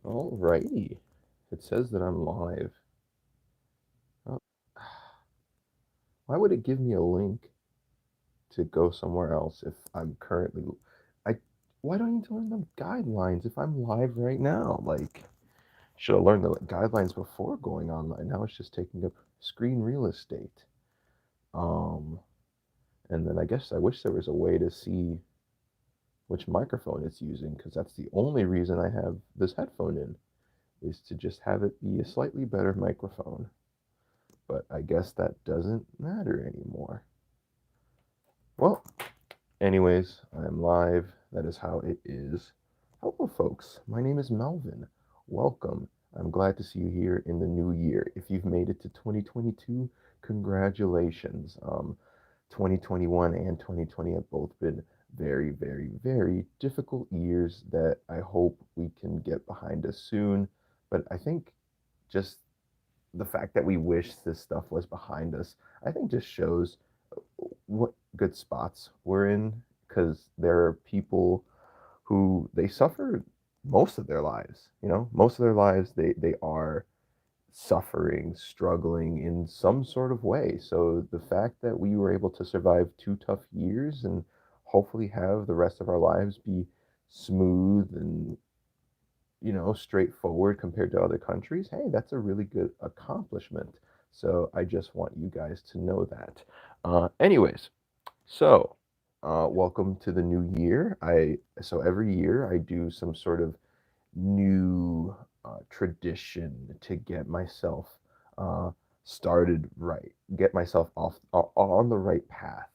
Alrighty. It says that I'm live. Oh, why would it give me a link to go somewhere else if I'm currently I why don't you tell me the guidelines if I'm live right now? Like, should have learned the guidelines before going online. Now it's just taking up screen real estate. Um, and then I guess I wish there was a way to see which microphone it's using because that's the only reason I have this headphone in is to just have it be a slightly better microphone. But I guess that doesn't matter anymore. Well, anyways, I'm live. That is how it is. Hello, folks. My name is Melvin. Welcome. I'm glad to see you here in the new year. If you've made it to 2022, congratulations. 2021 and 2020 have both been very, very, very difficult years that I hope we can get behind us soon. But I think just the fact that we wish this stuff was behind us, I think just shows what good spots we're in because there are people who they suffer most of their lives, most of their lives they are suffering, struggling in some sort of way. So the fact that we were able to survive 2 tough years and hopefully have the rest of our lives be smooth and straightforward compared to other countries, hey, that's a really good accomplishment. So I just want you guys to know that. Anyways, so welcome to the new year. So every year I do some sort of new tradition to get myself started right, get myself off on the right path.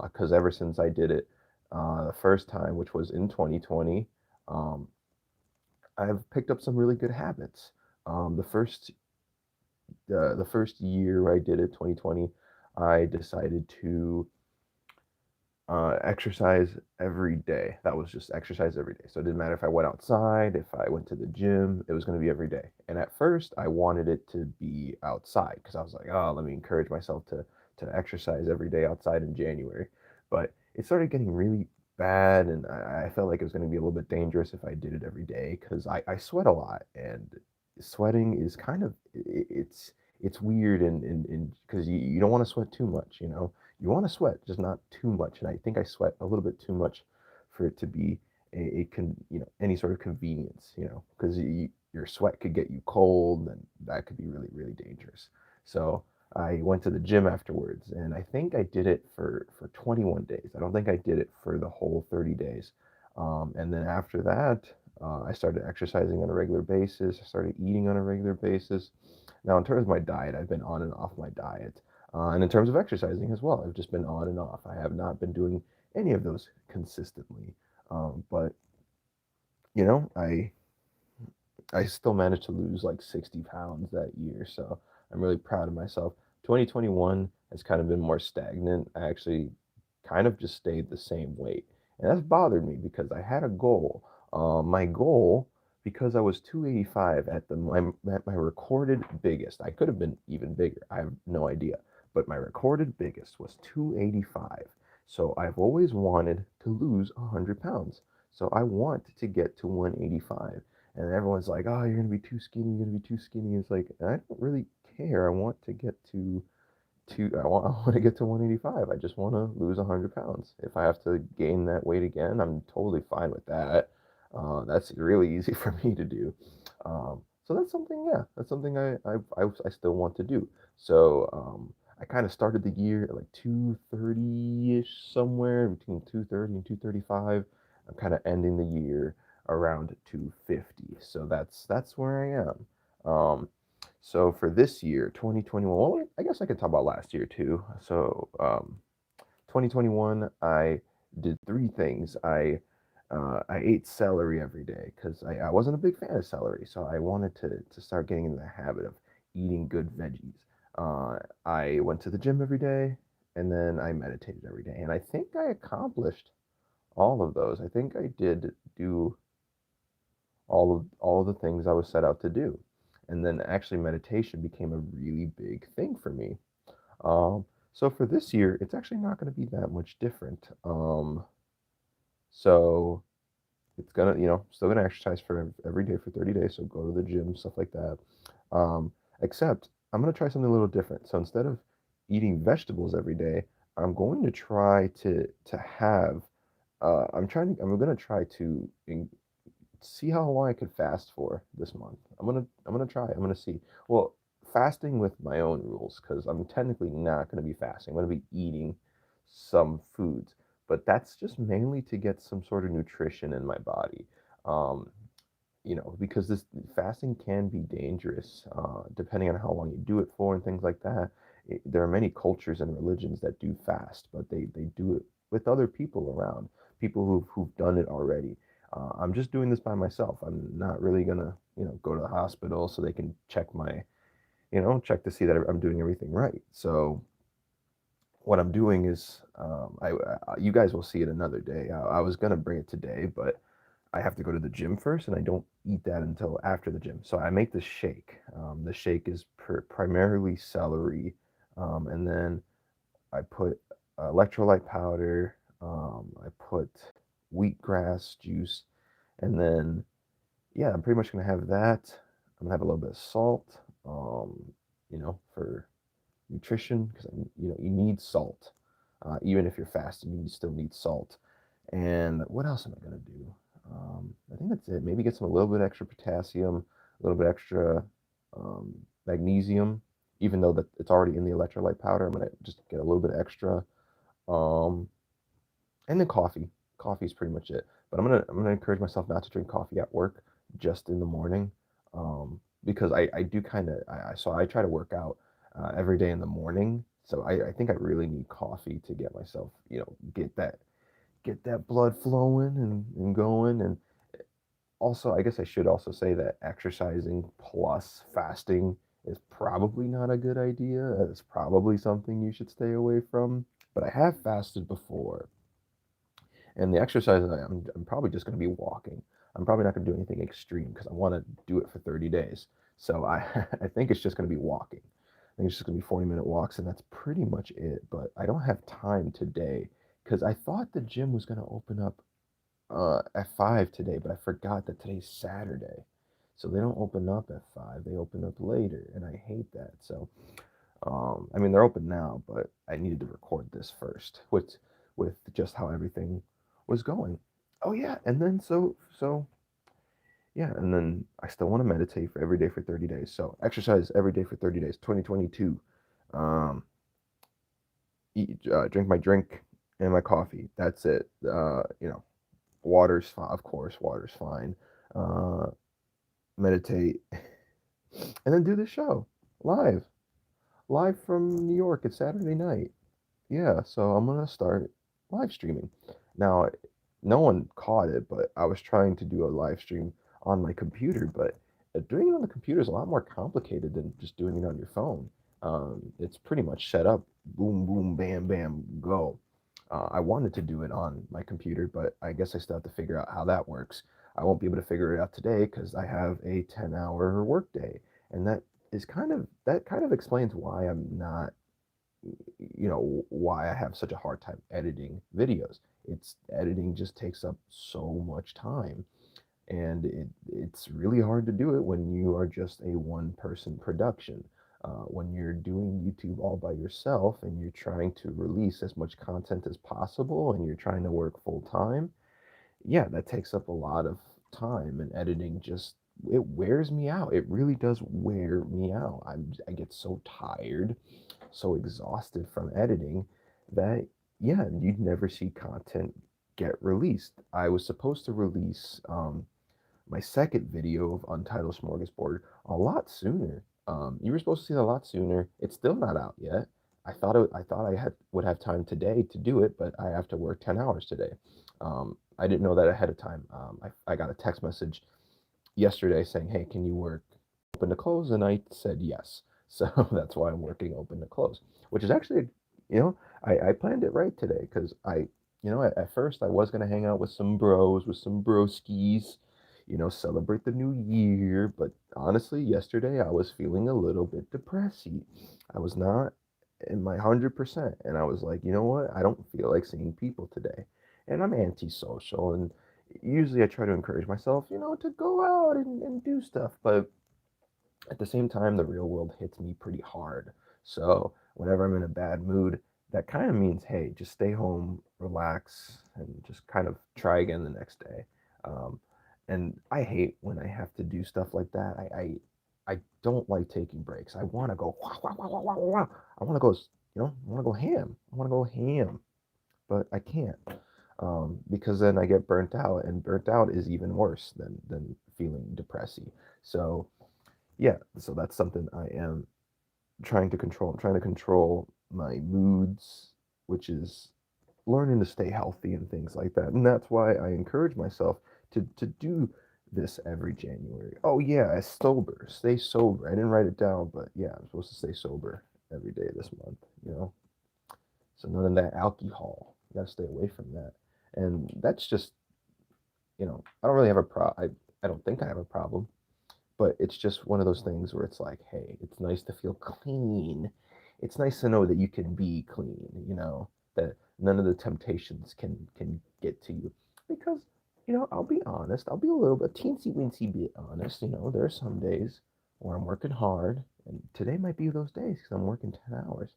Because ever since I did it the first time, which was in 2020, um, I've picked up some really good habits. The first year I did it, 2020, I decided to exercise every day. That was just exercise every day. So it didn't matter if I went outside, if I went to the gym, it was going to be every day. And at first, I wanted it to be outside because I was like, oh, let me encourage myself to exercise every day outside in January. But it started getting really bad, and I felt like it was going to be a little bit dangerous if I did it every day because I sweat a lot, and sweating is kind of it's weird and because you don't want to sweat too much, you want to sweat, just not too much. And I think I sweat a little bit too much for it to be any sort of convenience, because your sweat could get you cold, and that could be really, really dangerous. So I went to the gym afterwards, and I think I did it for 21 days. I don't think I did it for the whole 30 days. And then after that, I started exercising on a regular basis. I started eating on a regular basis. Now, in terms of my diet, I've been on and off my diet. And in terms of exercising as well, I've just been on and off. I have not been doing any of those consistently. But you know, I I still managed to lose like 60 pounds that year, so I'm really proud of myself. 2021 has kind of been more stagnant. I actually kind of just stayed the same weight, and that's bothered me because I had a goal. My goal, because I was 285 at my recorded biggest, I could have been even bigger. I have no idea, but my recorded biggest was 285. So I've always wanted to lose 100 pounds. So I want to get to 185, and everyone's like, "Oh, you're gonna be too skinny. You're gonna be too skinny." It's like I don't really care. I want to get to I want to get to 185. I just want to lose 100 pounds. If I have to gain that weight again, I'm totally fine with that. That's really easy for me to do. So that's something, yeah, that's something I still want to do. So I kind of started the year at like 230-ish, somewhere between 230 and 235. I'm kind of ending the year around 250. So that's where I am. So for this year, 2021, well, I guess I could talk about last year too. So 2021, I did three things. I ate celery every day because I wasn't a big fan of celery, so I wanted to start getting in the habit of eating good veggies. I went to the gym every day, and then I meditated every day, and I think I accomplished all of those. I think I did do all of the things I was set out to do. And then actually meditation became a really big thing for me. Um, so for this year, it's actually not going to be that much different. So it's gonna, still gonna exercise for every day for 30 days. So go to the gym, stuff like that. Um, Except I'm gonna try something a little different. So instead of eating vegetables every day, I'm going to try to have. I'm gonna try to see how long I could fast for this month. I'm gonna try. I'm gonna see. Well, fasting with my own rules because I'm technically not gonna be fasting. I'm gonna be eating some foods, but that's just mainly to get some sort of nutrition in my body. Um, because this fasting can be dangerous, depending on how long you do it for and things like that. There are many cultures and religions that do fast, but they do it with other people around, people who've done it already. I'm just doing this by myself. I'm not really gonna, go to the hospital so they can check check to see that I'm doing everything right. So what I'm doing is, you guys will see it another day. I was gonna bring it today, but I have to go to the gym first, and I don't eat that until after the gym. So I make this shake. The shake is primarily celery, and then I put electrolyte powder. I put wheatgrass juice, and then yeah, I'm pretty much gonna have that. I'm gonna have a little bit of salt, for nutrition because you need salt. Even if you're fasting, you still need salt. And what else am I gonna do? I think that's it. Maybe get a little bit extra potassium, a little bit extra um, magnesium, even though that it's already in the electrolyte powder. I'm gonna just get a little bit extra. Um, and then coffee. Coffee is pretty much it. But I'm gonna encourage myself not to drink coffee at work, just in the morning, because I do kind of so I try to work out every day in the morning. So I think I really need coffee to get myself, get that blood flowing and going. And also, I guess I should also say that exercising plus fasting is probably not a good idea. It's probably something you should stay away from. But I have fasted before, and the exercise, I'm probably just going to be walking. I'm probably not going to do anything extreme because I want to do it for 30 days. So I think it's just going to be walking. I think it's just going to be 40-minute walks, and that's pretty much it. But I don't have time today because I thought the gym was going to open up at 5 today, but I forgot that today's Saturday. So they don't open up at 5. They open up later, and I hate that. So I mean, they're open now, but I needed to record this first with just how everything was going. Oh yeah, and then so yeah, and then I still want to meditate for every day for 30 days. So exercise every day for 30 days. 2022. Um, drink my drink and my coffee. That's it. Water's fine, of course. Water's fine. Uh, Meditate, and then do the show live, live from New York. It's Saturday night. Yeah, so I'm gonna start live streaming. Now, no one caught it, but I was trying to do a live stream on my computer, but doing it on the computer is a lot more complicated than just doing it on your phone. It's pretty much set up, boom, boom, bam, bam, go. I wanted to do it on my computer, but I guess I still have to figure out how that works. I won't be able to figure it out today because I have a 10-hour workday, and that kind of explains why I'm not why I have such a hard time editing videos. It's editing just takes up so much time, and it's really hard to do it when you are just a one person production. When you're doing YouTube all by yourself and you're trying to release as much content as possible and you're trying to work full time, yeah, that takes up a lot of time, and editing just it wears me out. It really does wear me out. I get so tired, so exhausted from editing that yeah, you'd never see content get released. I was supposed to release my second video of Untitled Smorgasbord a lot sooner. You were supposed to see it a lot sooner. It's still not out yet. I thought I would have time today to do it, but I have to work 10 hours today. I didn't know that ahead of time. I got a text message yesterday saying, "Hey, can you work open to close?" And I said yes. So that's why I'm working open to close, which is actually, I planned it right today because at first I was going to hang out with some bros, with some broskies, celebrate the new year. But honestly, yesterday I was feeling a little bit depressy. I was not in my 100%. And I was like, you know what? I don't feel like seeing people today. And I'm antisocial. And usually I try to encourage myself, to go out and do stuff, but at the same time, the real world hits me pretty hard. So whenever I'm in a bad mood, that kind of means, hey, just stay home, relax, and just kind of try again the next day. Um, and I hate when I have to do stuff like that. I don't like taking breaks. I want to go, wah, wah, wah, wah, wah, wah. I want to go, I want to go ham. I want to go ham, but I can't, because then I get burnt out, and burnt out is even worse than feeling depressy. So yeah, so that's something I am trying to control. I'm trying to control my moods, which is learning to stay healthy and things like that. And that's why I encourage myself to do this every January. Oh yeah, stay sober. I didn't write it down, but yeah, I'm supposed to stay sober every day this month. So none of that alcohol. You gotta stay away from that. And that's just, I don't really have a I don't think I have a problem, but it's just one of those things where it's like, hey, it's nice to feel clean. It's nice to know that you can be clean, that none of the temptations can get to you. Because, I'll be honest, I'll be a little bit teensy weensy bit honest. There are some days where I'm working hard, and today might be those days because I'm working 10 hours.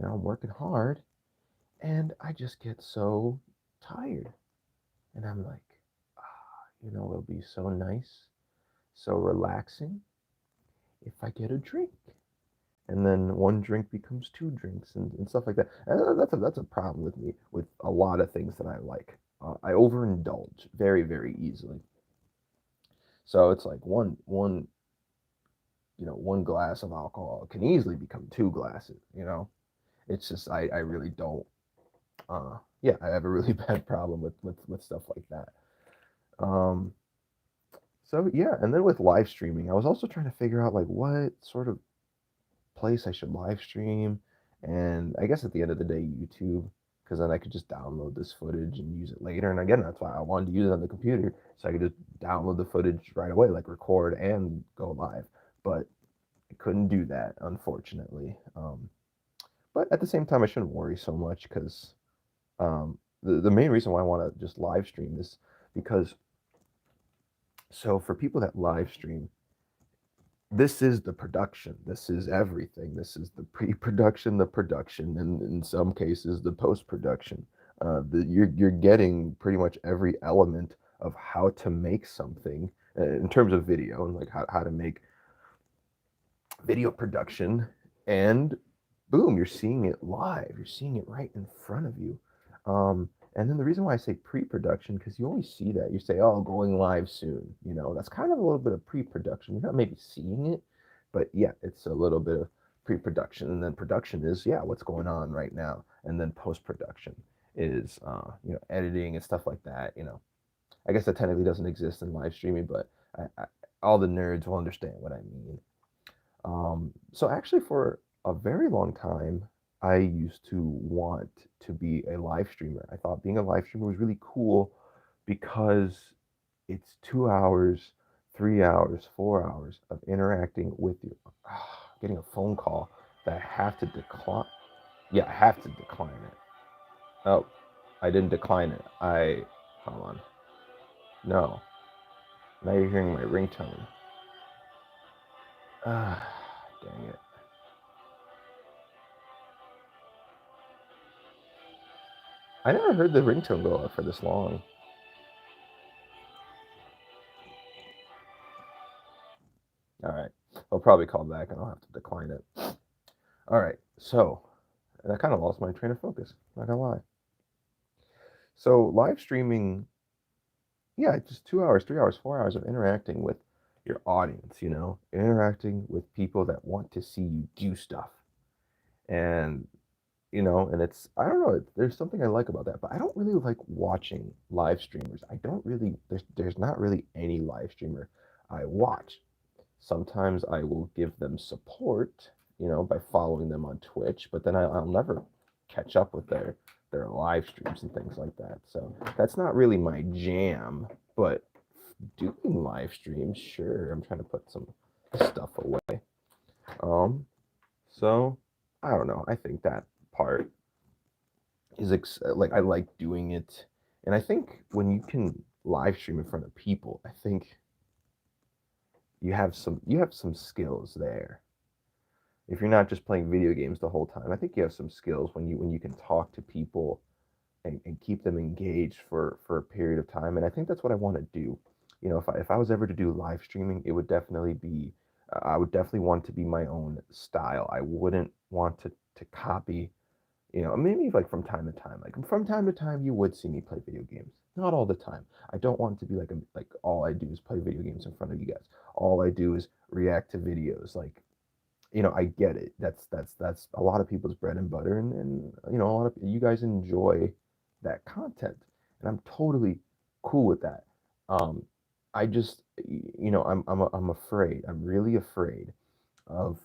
I'm working hard, and I just get so tired. And I'm like, it'll be so nice, so relaxing if I get a drink. And then one drink becomes two drinks and stuff like that. And that's a problem with me with a lot of things that I like. I overindulge very, very easily. So it's like one glass of alcohol can easily become two glasses. It's just I really don't. Yeah, I have a really bad problem with stuff like that. Um, so yeah, and then with live streaming, I was also trying to figure out like what sort of place I should live stream. And I guess at the end of the day, YouTube, because then I could just download this footage and use it later. And again, that's why I wanted to use it on the computer, so I could just download the footage right away, like record and go live. But I couldn't do that, unfortunately. But at the same time, I shouldn't worry so much because the main reason why I want to just live stream is because, so for people that live stream, this is the production. This is everything. This is the pre-production, the production, and in some cases the post-production. You're getting pretty much every element of how to make something in terms of video, and like how to make video production, and boom, you're seeing it live. You're seeing it right in front of you. And then the reason why I say pre-production, because you always see that. You say, oh, going live soon. That's kind of a little bit of pre-production. You're not maybe seeing it, but yeah, it's a little bit of pre-production. And then production is, yeah, what's going on right now. And then post-production is, editing and stuff like that. I guess that technically doesn't exist in live streaming, but all the nerds will understand what I mean. So actually, for a very long time, I used to want to be a live streamer. I thought being a live streamer was really cool because it's 2 hours, 3 hours, 4 hours of interacting with you, getting a phone call that I have to decline. Yeah, I have to decline it. Oh, I didn't decline it. Hold on. No, now you're hearing my ringtone. Ah, dang it. I never heard the ringtone go off for this long. All right. I'll probably call back and I'll have to decline it. All right. So, and I kind of lost my train of focus. Not gonna lie. So, live streaming, yeah, just 2 hours, 3 hours, 4 hours of interacting with your audience, interacting with people that want to see you do stuff. And, and I don't know, there's something I like about that, but I don't really like watching live streamers. I don't really, there's not really any live streamer I watch. Sometimes I will give them support, by following them on Twitch, but then I'll never catch up with their live streams and things like that. So that's not really my jam, but doing live streams, sure. I'm trying to put some stuff away. Um, so I don't know. I think that part is like I like doing it, and I think when you can live stream in front of people, I think you have some skills there. If you're not just playing video games the whole time, I think you have some skills when you can talk to people and keep them engaged for a period of time. And I think that's what I want to do. You know, if I was ever to do live streaming, it would definitely be I would definitely want to be my own style. I wouldn't want to copy, you know, maybe like from time to time. Like from time to time you would see me play video games. Not all the time. I don't want to be like all I do is play video games in front of you guys. All I do is react to videos. Like, you know, I get it. That's a lot of people's bread and butter, and you know, a lot of you guys enjoy that content, and I'm totally cool with that. Um, I just, you know, I'm afraid. I'm really afraid of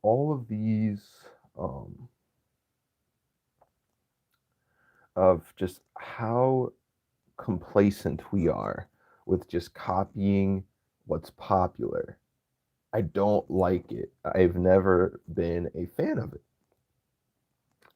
all of these, um, of just how complacent we are with just copying what's popular. I don't like it. I've never been a fan of it.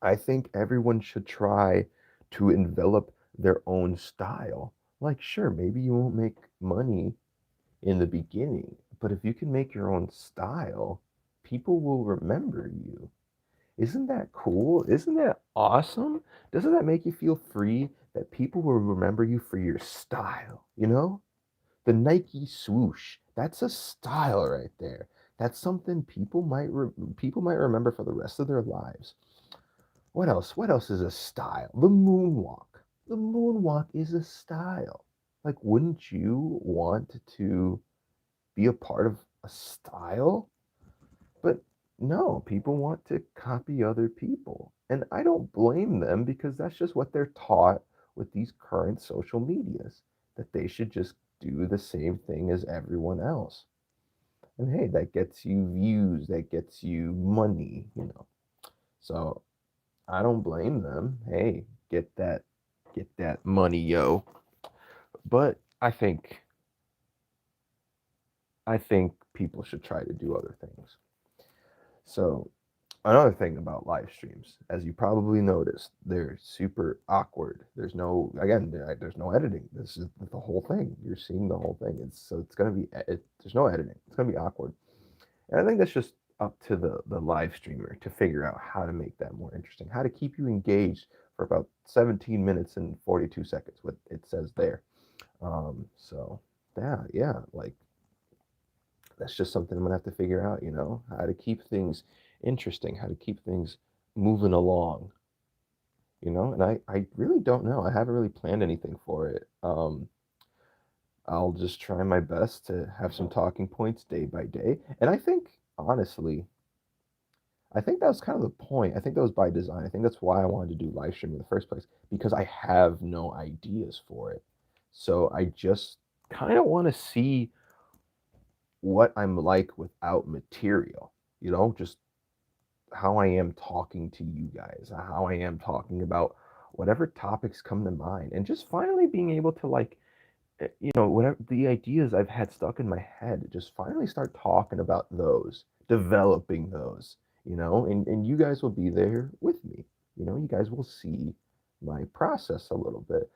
I think everyone should try to envelop their own style. Like, sure, maybe you won't make money in the beginning, but if you can make your own style, people will remember you. Isn't that cool? Isn't that awesome? Doesn't that make you feel free that people will remember you for your style, you know? The Nike swoosh, that's a style right there. That's something people might remember for the rest of their lives. What else? What else is a style? The moonwalk. The moonwalk is a style. Like, wouldn't you want to be a part of a style? But no, people want to copy other people. And I don't blame them because that's just what they're taught with these current social medias, that they should just do the same thing as everyone else. And hey, that gets you views, that gets you money, you know. So I don't blame them. Hey, get that money, yo. But I think people should try to do other things. So another thing about live streams, as you probably noticed, they're super awkward. There's no, again, there's no editing. This is the whole thing. You're seeing the whole thing. It's gonna be there's no editing. It's gonna be awkward. And I think that's just up to the live streamer to figure out how to make that more interesting, how to keep you engaged for about 17 minutes and 42 seconds, what it says there. So yeah, like that's just something I'm gonna have to figure out, you know, how to keep things interesting, how to keep things moving along, you know, and I really don't know. I haven't really planned anything for it. I'll just try my best to have some talking points day by day. And I think, honestly, I think that was kind of the point. I think that was by design. I think that's why I wanted to do live stream in the first place, because I have no ideas for it. So I just kind of want to see what I'm like without material, you know, just how I am talking to you guys, how I am talking about whatever topics come to mind, and just finally being able to like, you know, whatever the ideas I've had stuck in my head, just finally start talking about those, developing those, you know, and you guys will be there with me. You know, you guys will see my process a little bit.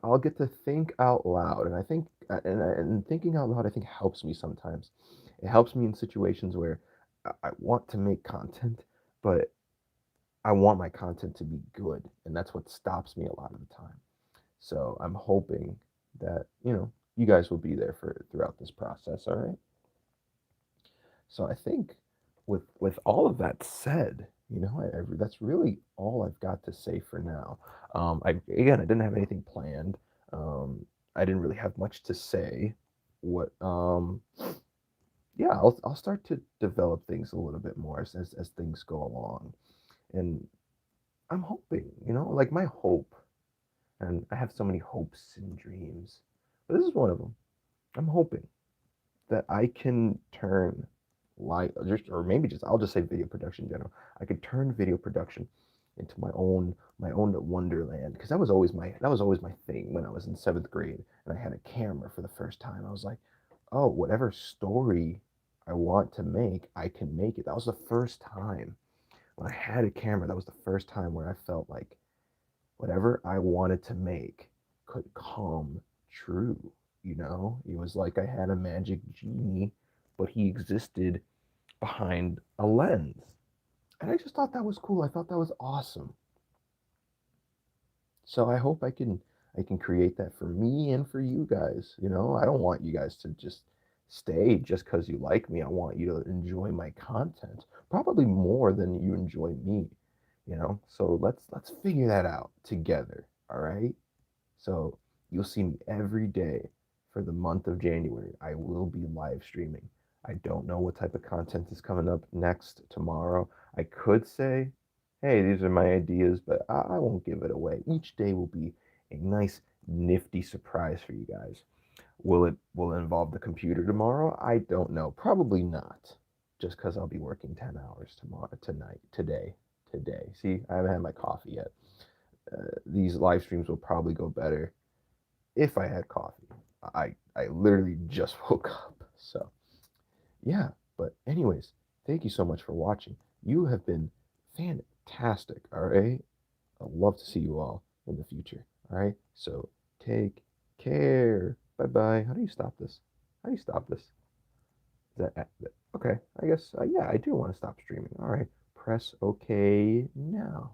I'll get to think out loud, and I think and thinking out loud I think helps me sometimes. It helps me in situations where I want to make content, but I want my content to be good, and that's what stops me a lot of the time. So I'm hoping that, you know, you guys will be there for throughout this process, all right? So I think with all of that said, you know, that's really all I've got to say for now. I didn't have anything planned. I didn't really have much to say. What Yeah, I'll start to develop things a little bit more as things go along. And I'm hoping, you know, like my hope, and I have so many hopes and dreams, but this is one of them. I'm hoping that I can turn live, just or maybe just I'll just say video production in general. I could turn video production into my own wonderland, because that was always my thing when I was in seventh grade and I had a camera for the first time. I was like, oh, whatever story I want to make, I can make it. That was the first time when I had a camera. That was the first time where I felt like whatever I wanted to make could come true. You know, it was like I had a magic genie, but he existed behind a lens. And I just thought that was cool. I thought that was awesome. So I hope I can create that for me and for you guys. You know, I don't want you guys to just stay just because you like me. I want you to enjoy my content, probably more than you enjoy me. You know, so let's figure that out together. All right. So you'll see me every day for the month of January. I will be live streaming. I don't know what type of content is coming up next tomorrow. I could say, hey, these are my ideas, but I won't give it away. Each day will be a nice, nifty surprise for you guys. Will it involve the computer tomorrow? I don't know. Probably not. Just because I'll be working 10 hours tomorrow, tonight, today. See, I haven't had my coffee yet. These live streams will probably go better if I had coffee. I literally just woke up. So, yeah, but anyways, thank you so much for watching. You have been fantastic, all right? I'd love to see you all in the future, all right? So, take care. Bye-bye. How do you stop this? How do you stop this? Is that okay? I guess yeah, I do want to stop streaming. All right. Press OK now.